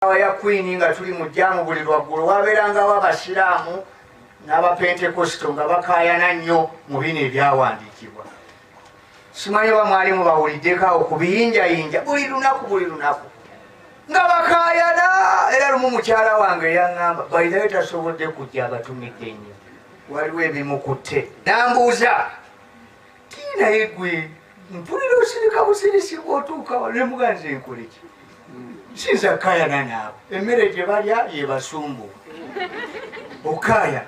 ya Queen nga tuli mu jjamu buli lwaggulu wabeerangawo abasiraamu n'abapentekosto nga bakayana nnyo mu bino ebyawandiikibwa. Simanyi oba mwalimu bawuliddeko awo ku biyinjayinja buli lunaku nga bakayana. Era lumu mukyala wange yaŋŋamba bayirayo tasobodde kujja abatumidde nnyo, waliwo ebimukutte. Nambuuza ti naye gwe mpulira osirika busirisi bw'otuuka wano ne muganze nkole ki? Sinza kayana nabo emmere gye balya yebasumbu okaya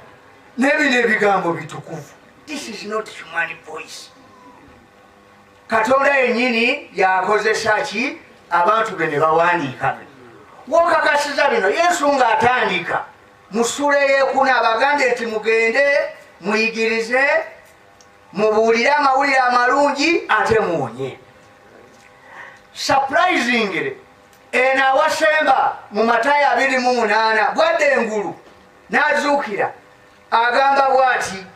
n'ebino ebigambo bitukuvu. This is not human voice. Katonda yennyini yakozesa ki abantu be ne bawandiika. Wokakasiza bino Yesu ng'atandika mu ssula ey'ekuna abagambye nti mugende muyigirize mubuulire amawulire amalungi ate muwonye. Surprisingly eno awasemba mu Matayo 28 bwadde engulu n'azuukira agamba bw'ati,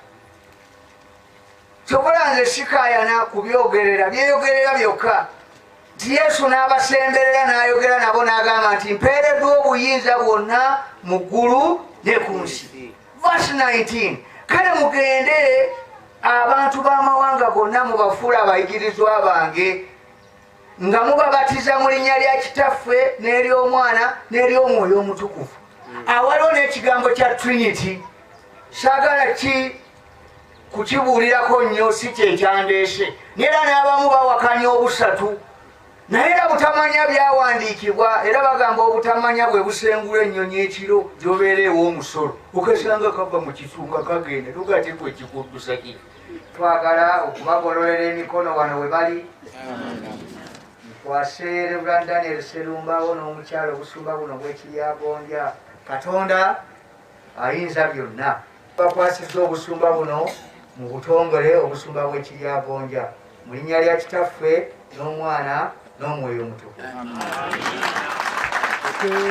kyokola nze sikayana kubyogerera byeyogerera byokka, nti Yesu n'abasemberera n'ayogera nabo n'agamba nti mpeereddwa obuyinza bwonna mu ggulu ne ku nsi. Verse 19, kale mugende abantu b'amawanga gonna mubafuule abayigirizwa bange nga mubabatiza mu linnya lya Kitaffe n'ery'Omwana n'ery'Omwoyo Omutukuvu. Awaliwo n'ekigambo kya Trinity saagala kukibuulirako nnyo, si kyekyandeese. Neera n'abamu bawakanya obusatu, naye era butamanya byawandiikibwa, era bagamba obutamanya bwe busengula ennyonyi ekiro gy'obeera ew'omusolo okasanga kava mu kitunga kagenda tugati gwe kikuddusa ki. Twagala okubagololera emikono wano we bali. Kwase Reverend Daniel Serumbawo n'omukyalo obusumba buno bw'Ekiryagonja. Katonda ayinza byonna bakwasizza obusumba buno mu butongole obusumba bw'Ekiryagonja mu linnya lya Kitaffe n'Omwana n'Omwoyo Omutukuvu.